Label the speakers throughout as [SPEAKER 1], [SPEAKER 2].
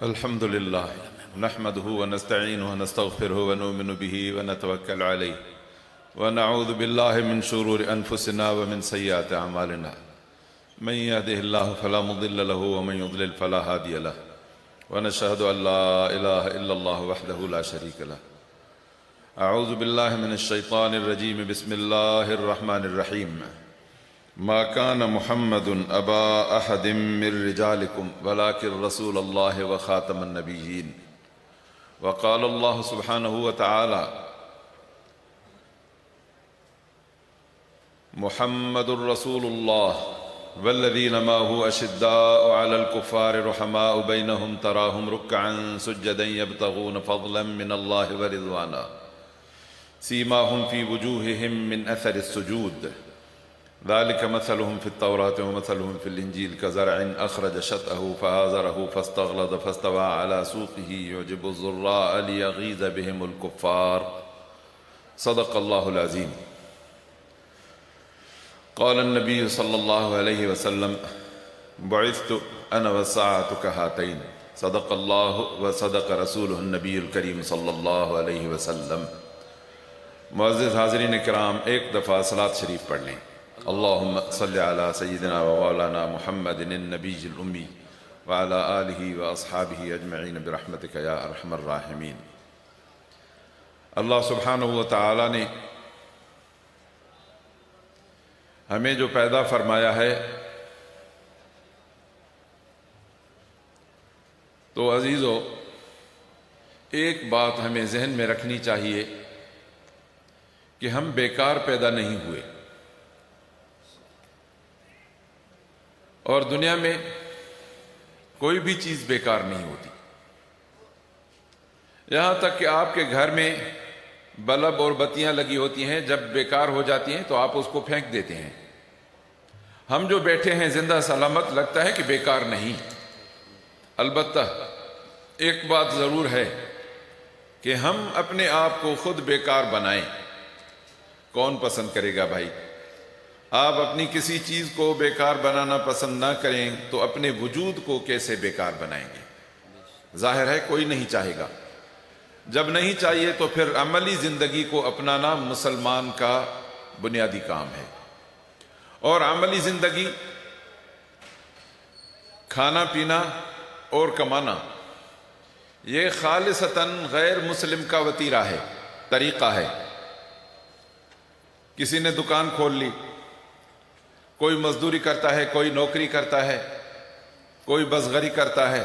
[SPEAKER 1] الحمد لله نحمده ونستعينه ونستغفره ونؤمن به ونتوكل عليه ونعوذ بالله من شرور أنفسنا ومن سيئات أعمالنا من يهده الله فلا مضل له ومن يضلل فلا هادي له ونشهد أن لا إله إلا الله وحده لا شريك له. أعوذ بالله من الشيطان الرجيم. بسم الله الرحمن الرحيم. ما كان محمد أبا أحد من رجالكم ولكن رسول الله وخاتم النبيين. وقال الله سبحانه وتعالى: محمد رسول الله والذين معه أشداء على الكفار رحماء بينهم تراهم ركعا سجدا يبتغون فضلا من الله ورضوانا سيماهم في وجوههم من أثر السجود ذلك مثلهم في التوراة ومثلهم في الإنجيل كزرع أخرج شطأه فآزره فاستغلظ فاستوى على سوقه يعجب الزراء ليغيظ بهم الكفار. صدق الله العظيم. قال النبي صلى الله عليه وسلم: بعثت أنا والساعة كهاتين. صدق الله وصدق رسوله النبي الكريم صلی اللہ علیہ وسلم. معزز حاضرین کرام، ایک دفعہ صلاۃ شریف پڑھ لیں. اللہم صلی علی سیدنا و مولانا محمد النبی الامی وعلی آلہ و اصحابہ اجمعین برحمتک یا ارحم الراحمین. اللہ سبحانہ و تعالی نے ہمیں جو پیدا فرمایا ہے تو عزیزو، ایک بات ہمیں ذہن میں رکھنی چاہیے کہ ہم بیکار پیدا نہیں ہوئے، اور دنیا میں کوئی بھی چیز بیکار نہیں ہوتی. یہاں تک کہ آپ کے گھر میں بلب اور بتیاں لگی ہوتی ہیں، جب بیکار ہو جاتی ہیں تو آپ اس کو پھینک دیتے ہیں. ہم جو بیٹھے ہیں زندہ سلامت، لگتا ہے کہ بیکار نہیں. البتہ ایک بات ضرور ہے کہ ہم اپنے آپ کو خود بیکار بنائیں. کون پسند کرے گا بھائی؟ آپ اپنی کسی چیز کو بیکار بنانا پسند نہ کریں تو اپنے وجود کو کیسے بیکار بنائیں گے؟ ظاہر ہے کوئی نہیں چاہے گا. جب نہیں چاہیے تو پھر عملی زندگی کو اپنانا مسلمان کا بنیادی کام ہے. اور عملی زندگی کھانا پینا اور کمانا یہ خالصتاً غیر مسلم کا وتیرہ ہے، طریقہ ہے. کسی نے دکان کھول لی، کوئی مزدوری کرتا ہے، کوئی نوکری کرتا ہے، کوئی بزغری کرتا ہے.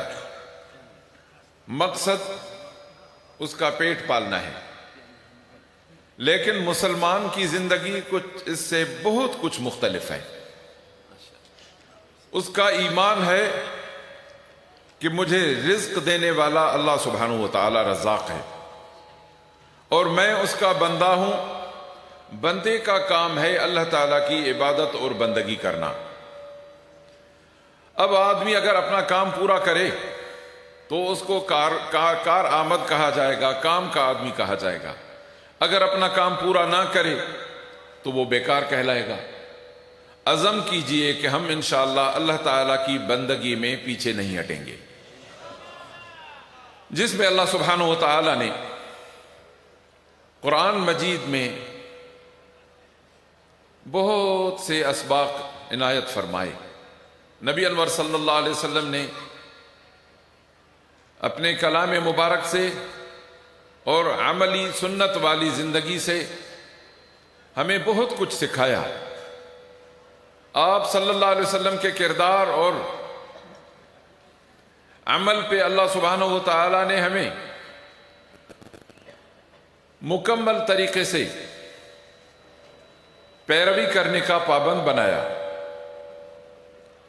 [SPEAKER 1] مقصد اس کا پیٹ پالنا ہے. لیکن مسلمان کی زندگی کچھ اس سے بہت کچھ مختلف ہے. اس کا ایمان ہے کہ مجھے رزق دینے والا اللہ سبحانہ و تعالی رزاق ہے، اور میں اس کا بندہ ہوں. بندے کا کام ہے اللہ تعالیٰ کی عبادت اور بندگی کرنا. اب آدمی اگر اپنا کام پورا کرے تو اس کو کار آمد کہا جائے گا، کام کا آدمی کہا جائے گا. اگر اپنا کام پورا نہ کرے تو وہ بیکار کہلائے گا. عزم کیجئے کہ ہم انشاءاللہ اللہ تعالیٰ کی بندگی میں پیچھے نہیں ہٹیں گے، جس میں اللہ سبحانہ و تعالیٰ نے قرآن مجید میں بہت سے اسباق عنایت فرمائے. نبی انور صلی اللہ علیہ وسلم نے اپنے کلام مبارک سے اور عملی سنت والی زندگی سے ہمیں بہت کچھ سکھایا. آپ صلی اللہ علیہ وسلم کے کردار اور عمل پہ اللہ سبحانہ و تعالی نے ہمیں مکمل طریقے سے پیروی کرنے کا پابند بنایا.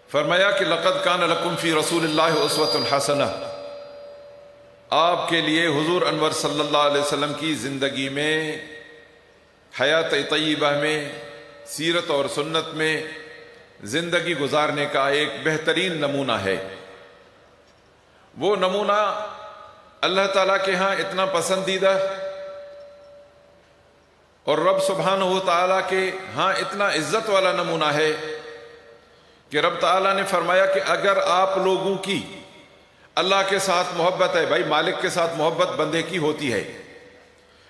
[SPEAKER 1] فرمایا کہ لقد کان لکم فی رسول اللہ اسوۃ حسنہ. آپ کے لیے حضور انور صلی اللہ علیہ وسلم کی زندگی میں، حیات طیبہ میں، سیرت اور سنت میں زندگی گزارنے کا ایک بہترین نمونہ ہے. وہ نمونہ اللہ تعالیٰ کے ہاں اتنا پسندیدہ اور رب سبحانہ و تعالیٰ کے ہاں اتنا عزت والا نمونہ ہے کہ رب تعالیٰ نے فرمایا کہ اگر آپ لوگوں کی اللہ کے ساتھ محبت ہے، بھائی مالک کے ساتھ محبت بندے کی ہوتی ہے۔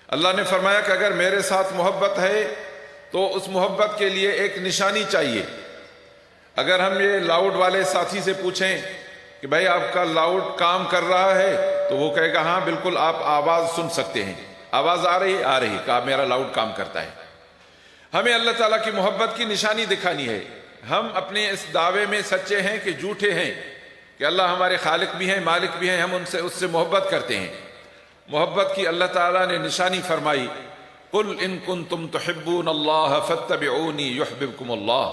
[SPEAKER 1] اللہ نے فرمایا کہ اگر میرے ساتھ محبت ہے تو اس محبت کے لیے ایک نشانی چاہیے۔ اگر ہم یہ لاؤڈ والے ساتھی سے پوچھیں کہ بھائی آپ کا لاؤڈ کام کر رہا ہے، تو وہ کہے گا ہاں بالکل آپ آواز سن سکتے ہیں، آواز آ رہی کہ میرا لاؤڈ کام کرتا ہے۔ ہمیں اللہ تعالیٰ کی محبت کی نشانی دکھانی ہے۔ ہم اپنے اس دعوے میں سچے ہیں کہ جھوٹے ہیں کہ اللہ ہمارے خالق بھی ہیں، مالک بھی ہیں، ہم اس سے محبت کرتے ہیں۔ محبت کی اللہ تعالیٰ نے نشانی فرمائی، قل ان کنتم تحبون اللہ فاتبعونی یحببکم اللہ۔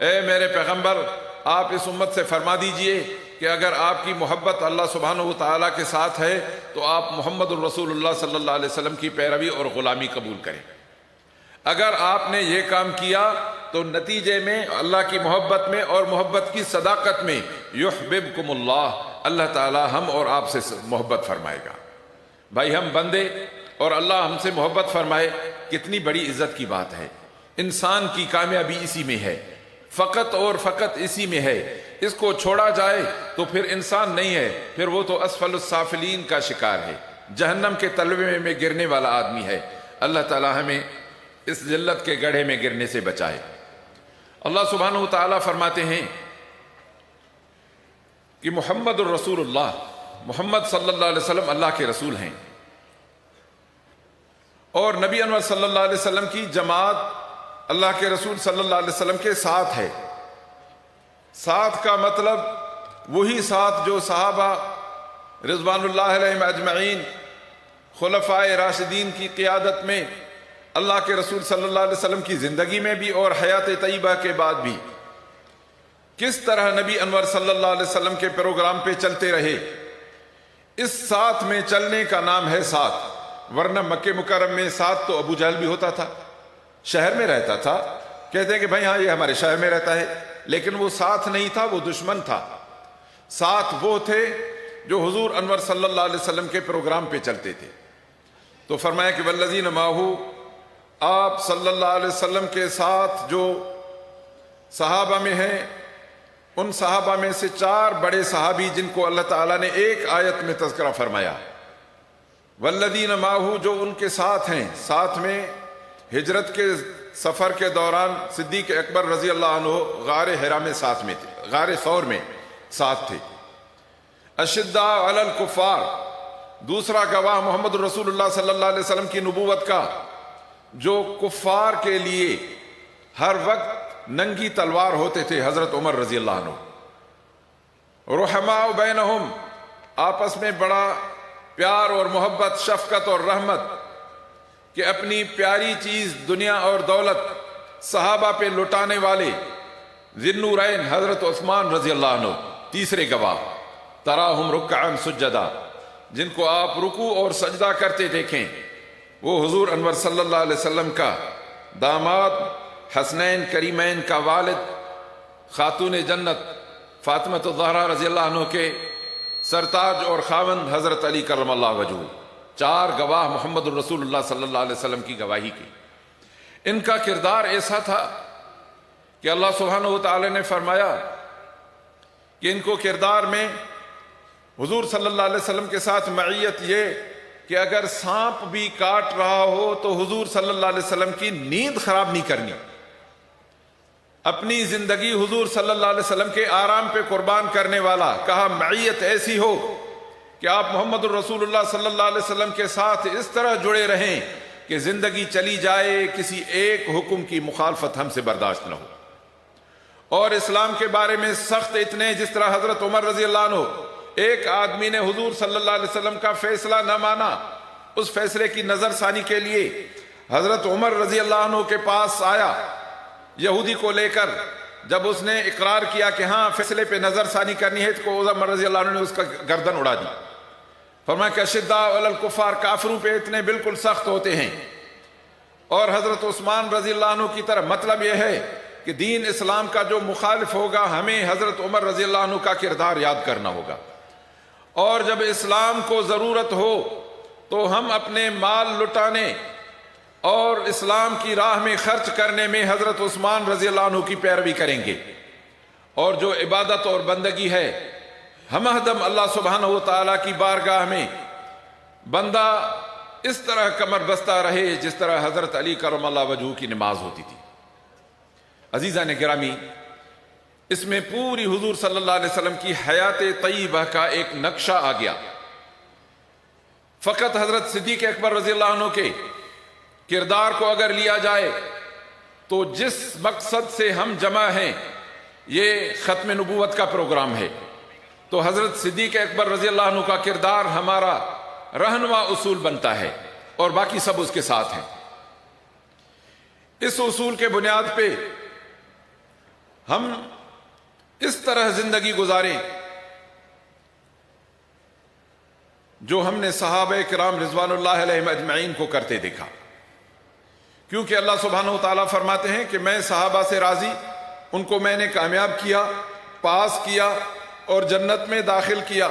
[SPEAKER 1] اے میرے پیغمبر، آپ اس امت سے فرما دیجئے کہ اگر آپ کی محبت اللہ سبحانہ و تعالیٰ کے ساتھ ہے تو آپ محمد الرسول اللہ صلی اللہ علیہ وسلم کی پیروی اور غلامی قبول کریں۔ اگر آپ نے یہ کام کیا تو نتیجے میں اللہ کی محبت میں اور محبت کی صداقت میں یحببکم اللہ، اللہ تعالیٰ ہم اور آپ سے محبت فرمائے گا۔ بھائی ہم بندے اور اللہ ہم سے محبت فرمائے، کتنی بڑی عزت کی بات ہے۔ انسان کی کامیابی اسی میں ہے، فقط اور فقط اسی میں ہے۔ اس کو چھوڑا جائے تو پھر انسان نہیں ہے، پھر وہ تو اسفل السافلین کا شکار ہے، جہنم کے تلوے میں گرنے والا آدمی ہے۔ اللہ تعالیٰ ہمیں اس ذلت کے گڑھے میں گرنے سے بچائے۔ اللہ سبحانہ و تعالیٰ فرماتے ہیں کہ محمد الرسول اللہ، محمد صلی اللہ علیہ وسلم اللہ کے رسول ہیں، اور نبی انور صلی اللہ علیہ وسلم کی جماعت اللہ کے رسول صلی اللہ علیہ وسلم کے ساتھ ہے۔ ساتھ کا مطلب وہی ساتھ جو صحابہ رضوان اللہ علیہم اجمعین، خلفائے راشدین کی قیادت میں اللہ کے رسول صلی اللہ علیہ وسلم کی زندگی میں بھی اور حیات طیبہ کے بعد بھی کس طرح نبی انور صلی اللہ علیہ وسلم کے پروگرام پہ چلتے رہے۔ اس ساتھ میں چلنے کا نام ہے ساتھ، ورنہ مکہ مکرم میں ساتھ تو ابو جہل بھی ہوتا تھا، شہر میں رہتا تھا، کہتے ہیں کہ بھائی ہاں یہ ہمارے شہر میں رہتا ہے، لیکن وہ ساتھ نہیں تھا، وہ دشمن تھا۔ ساتھ وہ تھے جو حضور انور صلی اللہ علیہ وسلم کے پروگرام پہ چلتے تھے۔ تو فرمایا کہ والذین معہ، آپ صلی اللہ علیہ وسلم کے ساتھ جو صحابہ میں ہیں، ان صحابہ میں سے 4 بڑے صحابی جن کو اللہ تعالیٰ نے ایک آیت میں تذکرہ فرمایا، والذین معہ، جو ان کے ساتھ ہیں، ساتھ میں ہجرت کے سفر کے دوران صدیق اکبر رضی اللہ عنہ غار حرا میں ساتھ میں تھے، غار ثور میں ساتھ تھے۔ اشداء علی الکفار، دوسرا گواہ محمد رسول اللہ صلی اللہ علیہ وسلم کی نبوت کا، جو کفار کے لیے ہر وقت ننگی تلوار ہوتے تھے، حضرت عمر رضی اللہ عنہ۔ رحماء بینہم، آپس میں بڑا پیار اور محبت، شفقت اور رحمت، کہ اپنی پیاری چیز دنیا اور دولت صحابہ پہ لٹانے والے ذی النورین حضرت عثمان رضی اللہ عنہ، تیسرے گواہ۔ تراہم رکعا سجدا، جن کو آپ رکوع اور سجدہ کرتے دیکھیں، وہ حضور انور صلی اللہ علیہ وسلم کا داماد، حسنین کریمین کا والد، خاتون جنت فاطمۃ الزہرا رضی اللہ عنہ کے سرتاج اور خاوند حضرت علی کرم اللہ وجہہ، 4 گواہ محمد الرسول اللہ صلی اللہ علیہ وسلم کی گواہی کی۔ ان کا کردار ایسا تھا کہ اللہ سبحانہ و تعالی نے فرمایا کہ ان کو کردار میں حضور صلی اللہ علیہ وسلم کے ساتھ معیت یہ کہ اگر سانپ بھی کاٹ رہا ہو تو حضور صلی اللہ علیہ وسلم کی نیند خراب نہیں کرنی، اپنی زندگی حضور صلی اللہ علیہ وسلم کے آرام پہ قربان کرنے والا۔ کہا معیت ایسی ہو کہ آپ محمد الرسول اللہ صلی اللہ علیہ وسلم کے ساتھ اس طرح جڑے رہیں کہ زندگی چلی جائے، کسی ایک حکم کی مخالفت ہم سے برداشت نہ ہو۔ اور اسلام کے بارے میں سخت اتنے، جس طرح حضرت عمر رضی اللہ عنہ، ایک آدمی نے حضور صلی اللہ علیہ وسلم کا فیصلہ نہ مانا، اس فیصلے کی نظر ثانی کے لیے حضرت عمر رضی اللہ عنہ کے پاس آیا یہودی کو لے کر۔ جب اس نے اقرار کیا کہ ہاں فیصلے پہ نظر ثانی کرنی ہے، تو عمر رضی اللہ عنہ نے اس کا گردن اڑا دی۔ فرمایا کہ اشداء علی الکفار، کافروں پہ اتنے بالکل سخت ہوتے ہیں۔ اور حضرت عثمان رضی اللہ عنہ کی طرف، مطلب یہ ہے کہ دین اسلام کا جو مخالف ہوگا، ہمیں حضرت عمر رضی اللہ عنہ کا کردار یاد کرنا ہوگا۔ اور جب اسلام کو ضرورت ہو تو ہم اپنے مال لٹانے اور اسلام کی راہ میں خرچ کرنے میں حضرت عثمان رضی اللہ عنہ کی پیروی کریں گے۔ اور جو عبادت اور بندگی ہے ہم ہدم اللہ سبحانہ و تعالیٰ کی بارگاہ میں بندہ اس طرح کمر بستہ رہے جس طرح حضرت علی کرم اللہ وجہہ کی نماز ہوتی تھی۔ عزیزان گرامی، اس میں پوری حضور صلی اللہ علیہ وسلم کی حیات طیبہ کا ایک نقشہ آ گیا۔ فقط حضرت صدیق اکبر رضی اللہ عنہ کے کردار کو اگر لیا جائے تو جس مقصد سے ہم جمع ہیں یہ ختم نبوت کا پروگرام ہے، تو حضرت صدیق اکبر رضی اللہ عنہ کا کردار ہمارا رہنما اصول بنتا ہے اور باقی سب اس کے ساتھ ہیں۔ اس اصول کے بنیاد پہ ہم اس طرح زندگی گزاریں جو ہم نے صحابہ کرام رضوان اللہ علیہم اجمعین کو کرتے دیکھا، کیونکہ اللہ سبحانہ و تعالیٰ فرماتے ہیں کہ میں صحابہ سے راضی، ان کو میں نے کامیاب کیا، پاس کیا اور جنت میں داخل کیا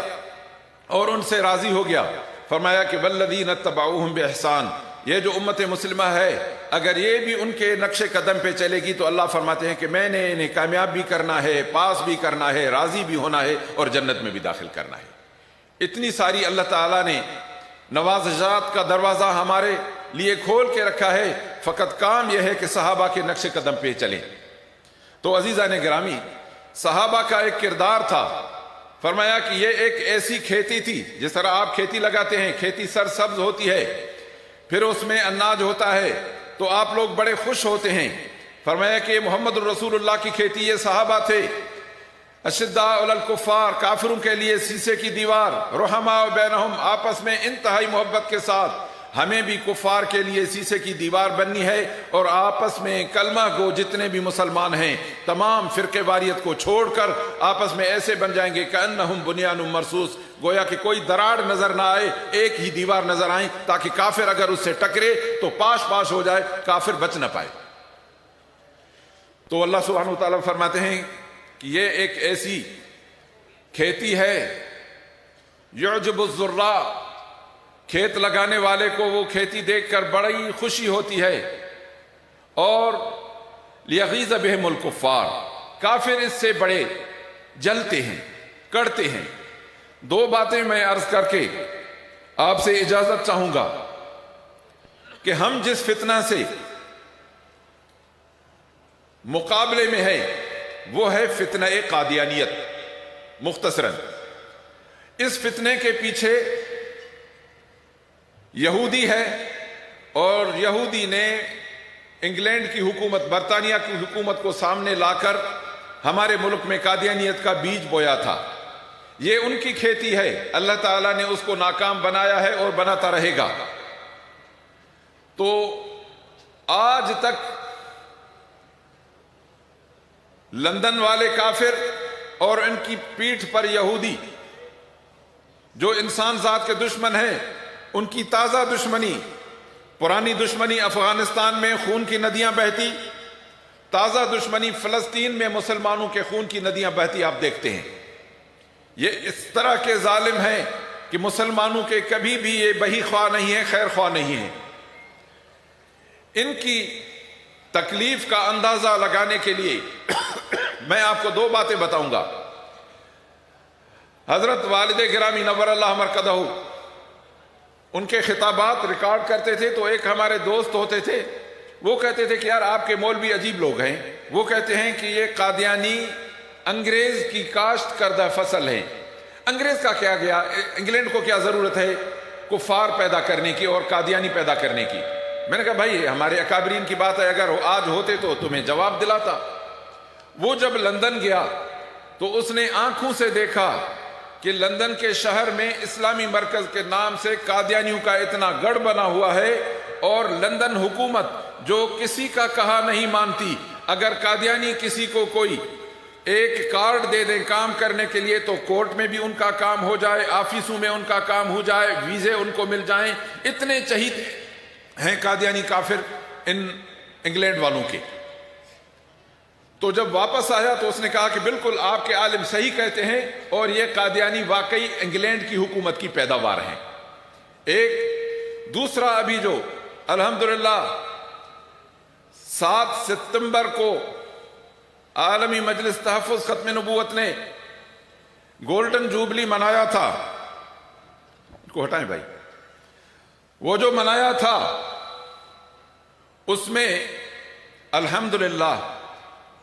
[SPEAKER 1] اور ان سے راضی ہو گیا۔ فرمایا کہ والذین اتبعوہم بإحسان، یہ جو امت مسلمہ ہے اگر یہ بھی ان کے نقش قدم پہ چلے گی تو اللہ فرماتے ہیں کہ میں نے انہیں کامیاب بھی کرنا ہے، پاس بھی کرنا ہے، راضی بھی ہونا ہے اور جنت میں بھی داخل کرنا ہے۔ اتنی ساری اللہ تعالیٰ نے نوازشات کا دروازہ ہمارے لیے کھول کے رکھا ہے، فقط کام یہ ہے کہ صحابہ کے نقش قدم پہ چلیں۔ تو عزیزان گرامی، صحابہ کا ایک کردار تھا، فرمایا کہ یہ ایک ایسی کھیتی تھی جس طرح آپ کھیتی لگاتے ہیں، کھیتی سرسبز ہوتی ہے، پھر اس میں اناج ہوتا ہے تو آپ لوگ بڑے خوش ہوتے ہیں۔ فرمایا کہ محمد الرسول اللہ کی کھیتی یہ صحابہ تھے، اشداء علی الکفار، کافروں کے لیے شیشے کی دیوار، رحماء بینہم، آپس میں انتہائی محبت کے ساتھ، ہمیں بھی کفار کے لیے شیشے کی دیوار بننی ہے اور آپس میں کلمہ گو جتنے بھی مسلمان ہیں تمام فرقے واریت کو چھوڑ کر آپس میں ایسے بن جائیں گے کأنہم بنیان مرصوص، گویا کہ کوئی دراڑ نظر نہ آئے، ایک ہی دیوار نظر آئیں تاکہ کافر اگر اس سے ٹکرے تو پاش پاش ہو جائے، کافر بچ نہ پائے۔ تو اللہ سبحانہ وتعالیٰ فرماتے ہیں کہ یہ ایک ایسی کھیتی ہے، یعجب الزراء، کھیت لگانے والے کو وہ کھیتی دیکھ کر بڑی خوشی ہوتی ہے، اور لیغیظ بہم الکفار، کافر اس سے بڑے جلتے ہیں، کڑتے ہیں۔ دو باتیں میں عرض کر کے آپ سے اجازت چاہوں گا کہ ہم جس فتنہ سے مقابلے میں ہے وہ ہے فتنہ قادیانیت۔ مختصراً اس فتنے کے پیچھے یہودی ہے، اور یہودی نے انگلینڈ کی حکومت، برطانیہ کی حکومت کو سامنے لا کر ہمارے ملک میں قادیانیت کا بیج بویا تھا۔ یہ ان کی کھیتی ہے، اللہ تعالیٰ نے اس کو ناکام بنایا ہے اور بناتا رہے گا۔ تو آج تک لندن والے کافر اور ان کی پیٹھ پر یہودی جو انسان ذات کے دشمن ہیں، ان کی تازہ دشمنی، پرانی دشمنی افغانستان میں خون کی ندیاں بہتی، تازہ دشمنی فلسطین میں مسلمانوں کے خون کی ندیاں بہتی آپ دیکھتے ہیں۔ یہ اس طرح کے ظالم ہیں کہ مسلمانوں کے کبھی بھی یہ بہی خواہ نہیں ہیں، خیر خواہ نہیں ہیں۔ ان کی تکلیف کا اندازہ لگانے کے لیے میں آپ کو دو باتیں بتاؤں گا۔ حضرت والد گرامی نور اللہ مرکزہ ان کے خطابات ریکارڈ کرتے تھے، تو ایک ہمارے دوست ہوتے تھے، وہ کہتے تھے کہ یار آپ کے مولوی عجیب لوگ ہیں۔ وہ کہتے ہیں کہ یہ قادیانی انگریز کی کاشت کردہ فصل ہے۔ انگریز کا کیا گیا، انگلینڈ کو کیا ضرورت ہے کفار پیدا کرنے کی اور قادیانی پیدا کرنے کی؟ میں نے کہا بھائی ہمارے اکابرین کی بات ہے، اگر آج ہوتے تو تمہیں جواب دلاتا۔ وہ جب لندن گیا تو اس نے آنکھوں سے دیکھا کہ لندن کے شہر میں اسلامی مرکز کے نام سے قادیانیوں کا اتنا گڑھ بنا ہوا ہے، اور لندن حکومت جو کسی کا کہا نہیں مانتی، اگر قادیانی کسی کو کوئی ایک کارڈ دے دیں کام کرنے کے لیے تو کورٹ میں بھی ان کا کام ہو جائے، آفیسوں میں ان کا کام ہو جائے، ویزے ان کو مل جائیں، اتنے چہیت ہیں قادیانی کافر ان انگلینڈ والوں کے۔ تو جب واپس آیا تو اس نے کہا کہ بالکل آپ کے عالم صحیح کہتے ہیں، اور یہ قادیانی واقعی انگلینڈ کی حکومت کی پیداوار ہیں۔ ایک دوسرا ابھی جو الحمدللہ 7 ستمبر کو عالمی مجلس تحفظ ختم نبوت نے گولڈن جوبلی منایا تھا، کو ہٹائیں بھائی، وہ جو منایا تھا اس میں الحمدللہ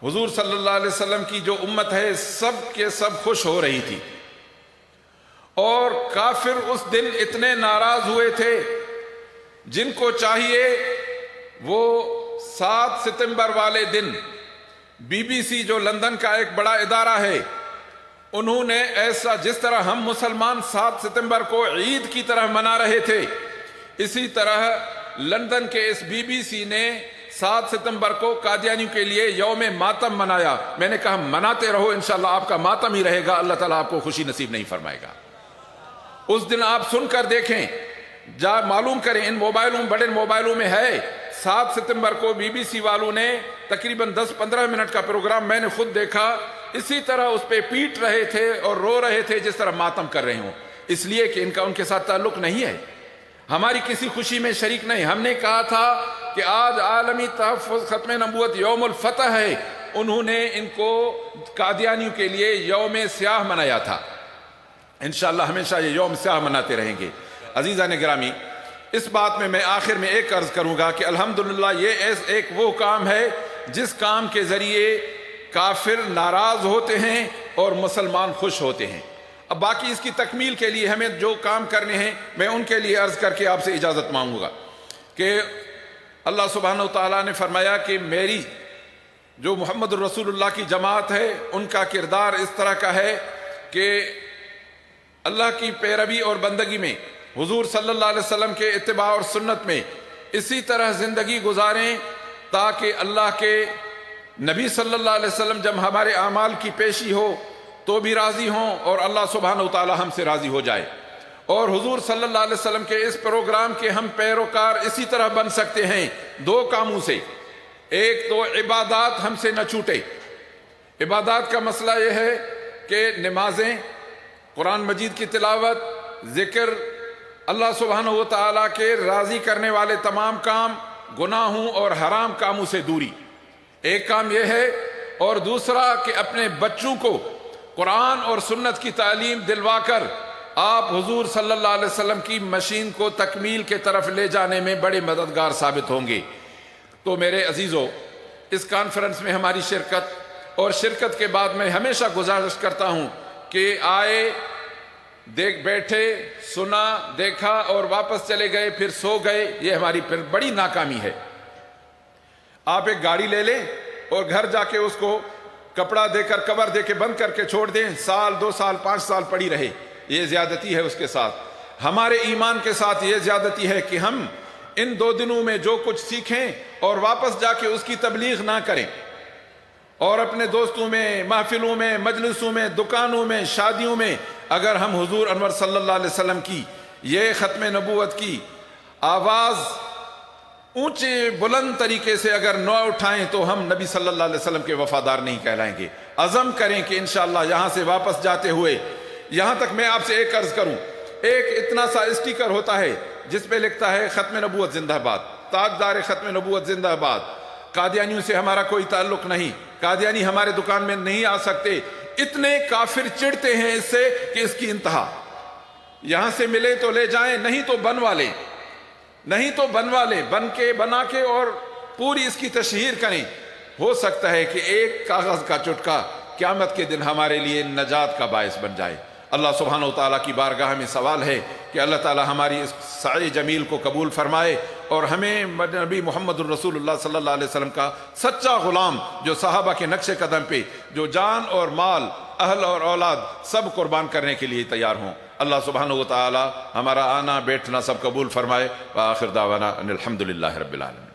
[SPEAKER 1] حضور صلی اللہ علیہ وسلم کی جو امت ہے سب کے سب خوش ہو رہی تھی، اور کافر اس دن اتنے ناراض ہوئے تھے جن کو چاہیے وہ 7 ستمبر والے دن بی بی سی جو لندن کا ایک بڑا ادارہ ہے، انہوں نے ایسا جس طرح ہم مسلمان 7 ستمبر کو عید کی طرح منا رہے تھے، اسی طرح لندن کے اس بی بی سی نے 7 ستمبر کو قادیانیوں کے لیے یوم ماتم منایا۔ میں نے کہا مناتے رہو، انشاءاللہ آپ کا ماتم ہی رہے گا، اللہ تعالیٰ آپ کو خوشی نصیب نہیں فرمائے گا۔ اس دن آپ سن کر دیکھیں، جا معلوم کریں، ان موبائلوں بڑے موبائلوں میں ہے، 7 ستمبر کو بی بی سی والوں نے تقریباً 10-15 منٹ کا پروگرام میں نے خود دیکھا، اسی طرح اس پہ پیٹ رہے تھے اور رو رہے تھے جس طرح ماتم کر رہے ہوں، اس لیے کہ ان کا ان کے ساتھ تعلق نہیں ہے، ہماری کسی خوشی میں شریک نہیں۔ ہم نے کہا تھا کہ آج عالمی تحفظ ختم نبوت یوم الفتح ہے، انہوں نے ان کو قادیانیوں کے لیے یوم سیاہ منایا تھا، انشاءاللہ ہمیشہ یہ یوم سیاہ مناتے رہیں گے۔ عزیزان گرامی، اس بات میں آخر میں ایک عرض کروں گا کہ الحمدللہ یہ ایک وہ کام ہے جس کام کے ذریعے کافر ناراض ہوتے ہیں اور مسلمان خوش ہوتے ہیں۔ اب باقی اس کی تکمیل کے لیے ہمیں جو کام کرنے ہیں میں ان کے لیے عرض کر کے آپ سے اجازت مانگوں گا کہ اللہ سبحانہ وتعالیٰ نے فرمایا کہ میری جو محمد الرسول اللہ کی جماعت ہے ان کا کردار اس طرح کا ہے کہ اللہ کی پیروی اور بندگی میں، حضور صلی اللہ علیہ وسلم کے اتباع اور سنت میں اسی طرح زندگی گزاریں تاکہ اللہ کے نبی صلی اللہ علیہ وسلم جب ہمارے اعمال کی پیشی ہو تو بھی راضی ہوں اور اللہ سبحانہ وتعالی ہم سے راضی ہو جائے، اور حضور صلی اللہ علیہ وسلم کے اس پروگرام کے ہم پیروکار اسی طرح بن سکتے ہیں 2 کاموں سے۔ ایک تو عبادات ہم سے نہ چھوٹے، عبادات کا مسئلہ یہ ہے کہ نمازیں، قرآن مجید کی تلاوت، ذکر، اللہ سبحانہ وتعالی کے راضی کرنے والے تمام کام، گناہوں اور حرام کاموں سے دوری، ایک کام یہ ہے، اور دوسرا کہ اپنے بچوں کو قرآن اور سنت کی تعلیم دلوا کر آپ حضور صلی اللہ علیہ وسلم کی مشین کو تکمیل کے طرف لے جانے میں بڑے مددگار ثابت ہوں گے۔ تو میرے عزیزو، اس کانفرنس میں ہماری شرکت اور شرکت کے بعد میں ہمیشہ گزارش کرتا ہوں کہ آئے، دیکھ بیٹھے، سنا، دیکھا اور واپس چلے گئے پھر سو گئے، یہ ہماری پھر بڑی ناکامی ہے۔ آپ ایک گاڑی لے لیں اور گھر جا کے اس کو کپڑا دے کر، کور دے کے بند کر کے چھوڑ دیں، 1 سال 2 سال 5 سال پڑی رہے، یہ زیادتی ہے اس کے ساتھ۔ ہمارے ایمان کے ساتھ یہ زیادتی ہے کہ ہم ان 2 دنوں میں جو کچھ سیکھیں اور واپس جا کے اس کی تبلیغ نہ کریں، اور اپنے دوستوں میں، محفلوں میں، مجلسوں میں، دکانوں میں، شادیوں میں اگر ہم حضور انور صلی اللہ علیہ وسلم کی یہ ختم نبوت کی آواز اونچے بلند طریقے سے اگر نہ اٹھائیں تو ہم نبی صلی اللہ علیہ وسلم کے وفادار نہیں کہلائیں گے۔ عزم کریں کہ انشاءاللہ یہاں سے واپس جاتے ہوئے، یہاں تک میں آپ سے ایک عرض کروں، ایک اتنا سا اسٹیکر ہوتا ہے جس پہ لکھتا ہے ختم نبوت زندہ باد، تاجدار ختم نبوت زندہ باد، قادیانیوں سے ہمارا کوئی تعلق نہیں، قادیانی ہمارے دکان میں نہیں آ سکتے۔ اتنے کافر چڑھتے ہیں اس سے کہ اس کی انتہا، یہاں سے ملے تو لے جائیں، نہیں تو بنوا لیں، نہیں تو بنوا لیں، بنا کے اور پوری اس کی تشہیر کریں۔ ہو سکتا ہے کہ ایک کاغذ کا چٹکا قیامت کے دن ہمارے لیے نجات کا باعث بن جائے۔ اللہ سبحانہ وتعالیٰ کی بارگاہ میں سوال ہے کہ اللہ تعالیٰ ہماری اس سعی جمیل کو قبول فرمائے اور ہمیں نبی محمد الرسول اللہ صلی اللہ علیہ وسلم کا سچا غلام، جو صحابہ کے نقش قدم پہ جو جان اور مال، اہل اور اولاد سب قربان کرنے کے لیے تیار ہوں۔ اللہ سبحانہ وتعالیٰ ہمارا آنا بیٹھنا سب قبول فرمائے۔ وآخر دعوانا ان الحمدللہ رب العالمین۔